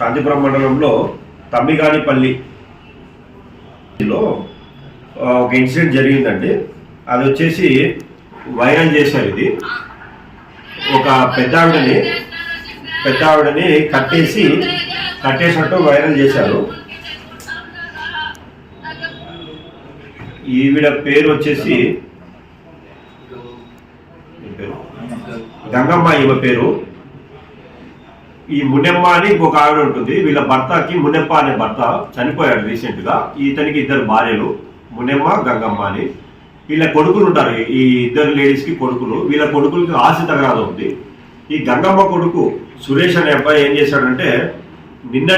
కాంచీపురం మండలంలో తమ్మిగానిపల్లిలో ఒక ఇన్సిడెంట్ జరిగిందండి. అది వచ్చేసి వైరల్ చేశారు. ఇది ఒక పెద్ద ఆవిడని కట్టేసినట్టు వైరల్ చేశారు. ఈవిడ పేరు వచ్చేసి గంగమ్మ. ఈమె పేరు ఈ మునెమ్మ అని ఇంకొక ఆవిడ ఉంటుంది. వీళ్ళ భర్తకి మునెప్ప అనే భర్త చనిపోయాడు రీసెంట్ గా. ఇతనికి 2 భార్యలు, మునెమ్మ, గంగమ్మ అని. వీళ్ళ కొడుకులు ఉంటారు, ఈ 2 లేడీస్ కి కొడుకులు. వీళ్ళ కొడుకులకి ఆస్తి తగరాదు ఉంది. ఈ గంగమ్మ కొడుకు సురేష్ అనే అబ్బాయి ఏం చేశాడంటే నిన్నటి